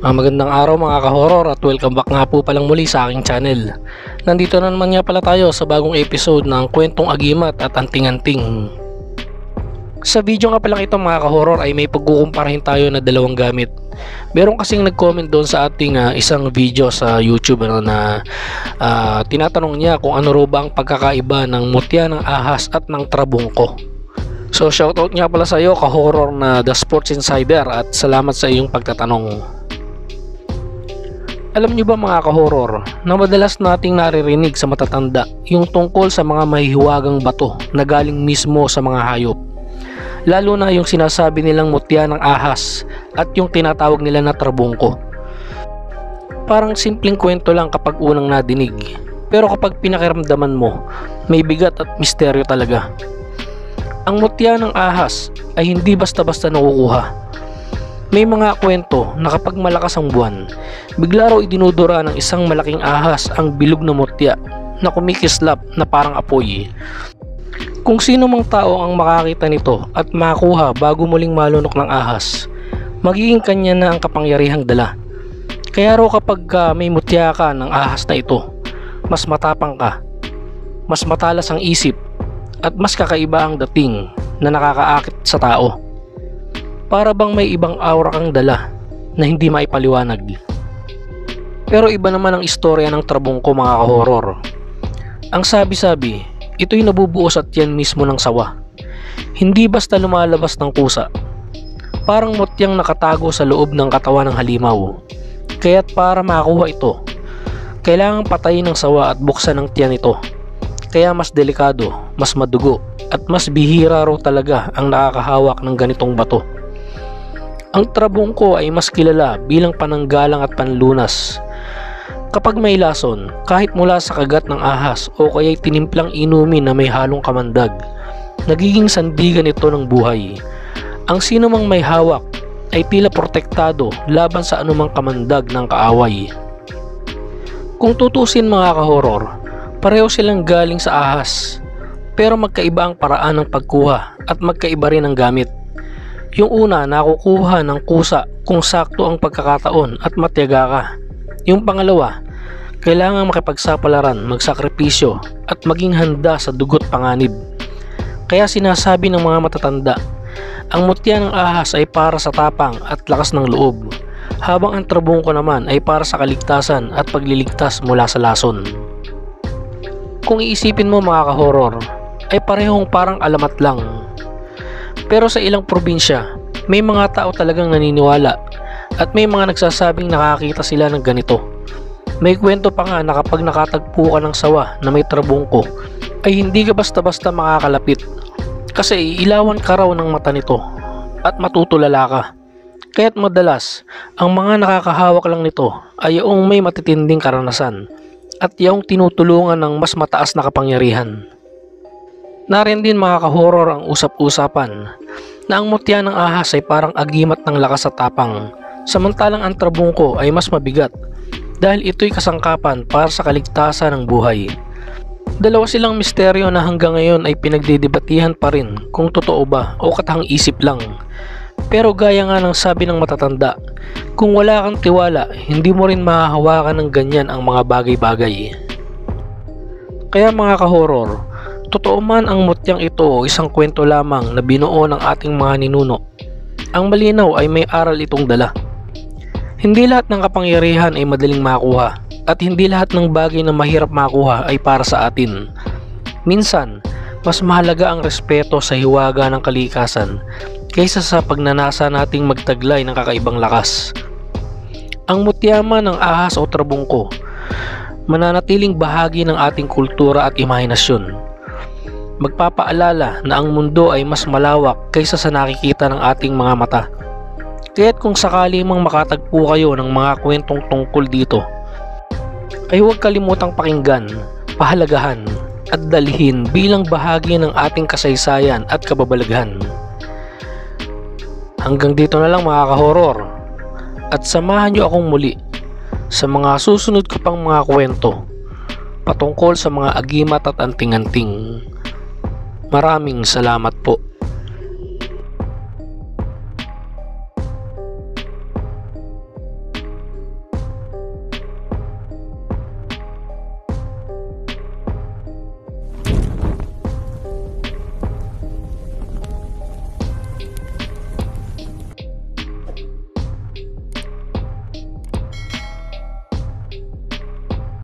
Magandang araw mga ka-horror at welcome back nga po palang muli sa aking channel. Nandito na naman nga pala tayo sa bagong episode ng Kwentong Agimat at Anting-Anting. Sa video nga pala ito mga ka-horror ay may pagkukumparahin tayo na dalawang gamit. Meron kasing nag-comment doon sa ating isang video sa YouTube na tinatanong niya kung ano ro ba ang pagkakaiba ng mutya ng ahas at ng trabungko. So shoutout nga pala sa iyo ka-horror na The Sports Insider at salamat sa iyong pagtatanong. Alam nyo ba mga ka-horror na madalas nating naririnig sa matatanda yung tungkol sa mga mahihiwagang bato na galing mismo sa mga hayop. Lalo na yung sinasabi nilang mutya ng ahas at yung tinatawag nila na trabungko. Parang simpleng kwento lang kapag unang nadinig, pero kapag pinakiramdaman mo, may bigat at misteryo talaga. Ang mutya ng ahas ay hindi basta-basta nakukuha. May mga kwento na kapag malakas ang buwan, bigla raw idinudura ng isang malaking ahas ang bilog na mutya na kumikislap na parang apoy. Kung sino mang tao ang makakita nito at makuha bago muling malunok ng ahas, magiging kanya na ang kapangyarihang dala. Kaya raw kapag may mutya ka ng ahas na ito, mas matapang ka, mas matalas ang isip, at mas kakaiba ang dating na nakakaakit sa tao. Para bang may ibang aura kang dala na hindi maipaliwanag. Pero iba naman ang istorya ng trabungko mga ka-horror. Ang sabi-sabi, ito'y nabubuo sa tiyan mismo ng sawa. Hindi basta lumalabas ng kusa. Parang mutyang nakatago sa loob ng katawan ng halimaw. Kaya't para makakuha ito, kailangang patayin ng sawa at buksan ang tiyan nito. Kaya mas delikado, mas madugo, at mas bihira raw talaga ang nakakahawak ng ganitong bato. Ang trabungko ay mas kilala bilang pananggalang at panlunas. Kapag may lason, kahit mula sa kagat ng ahas o kaya'y tinimplang inumin na may halong kamandag, nagiging sandigan ito ng buhay. Ang sino mang may hawak ay tila protektado laban sa anumang kamandag ng kaaway. Kung tutusin mga ka-horror, pareho silang galing sa ahas, pero magkaiba ang paraan ng pagkuha at magkaiba rin ang gamit. Yung una, nakukuha ng kusa kung sakto ang pagkakataon at matyaga ka. Yung pangalawa, kailangan makipagsapalaran, magsakripisyo at maging handa sa dugot panganib. Kaya sinasabi ng mga matatanda, ang mutya ng ahas ay para sa tapang at lakas ng loob, habang ang trabungko naman ay para sa kaligtasan at pagliligtas mula sa lason. Kung iisipin mo mga ka-horror, ay parehong parang alamat lang. Pero sa ilang probinsya, may mga tao talagang naniniwala at may mga nagsasabing nakakita sila ng ganito. May kwento pa nga na kapag nakatagpo ka ng sawa na may trabungko, ay hindi ka basta-basta makakalapit kasi iilawan ka raw ng mata nito at matutulala ka. Kaya't madalas, ang mga nakakahawak lang nito ay yung may matitinding karanasan at yung tinutulungan ng mas mataas na kapangyarihan. Narin din mga ka-horror ang usap-usapan na ang mutya ng ahas ay parang agimat ng lakas at tapang, samantalang ang trabungko ay mas mabigat dahil ito'y kasangkapan para sa kaligtasan ng buhay. Dalawa silang misteryo na hanggang ngayon ay pinagdidebatihan pa rin kung totoo ba o katahang isip lang. Pero gaya nga ng sabi ng matatanda, kung wala kang tiwala, hindi mo rin mahahawakan ng ganyan ang mga bagay-bagay. Kaya mga ka-horror, totoo man ang mutyang ito o isang kwento lamang na binuo ng ating mga ninuno, ang malinaw ay may aral itong dala. Hindi lahat ng kapangyarihan ay madaling makuha at hindi lahat ng bagay na mahirap makuha ay para sa atin. Minsan, mas mahalaga ang respeto sa hiwaga ng kalikasan kaysa sa pagnanasa nating magtaglay ng kakaibang lakas. Ang mutya man ng ahas o trabungko, mananatiling bahagi ng ating kultura at imahinasyon. Magpapaalala na ang mundo ay mas malawak kaysa sa nakikita ng ating mga mata. Kaya't kung sakali mang makatagpo kayo ng mga kwentong tungkol dito, ay huwag kalimutang pakinggan, pahalagahan, at dalhin bilang bahagi ng ating kasaysayan at kababalaghan. Hanggang dito na lang mga ka-horror, at samahan nyo akong muli sa mga susunod ko pang mga kwento patungkol sa mga agimat at anting-anting. Maraming salamat po.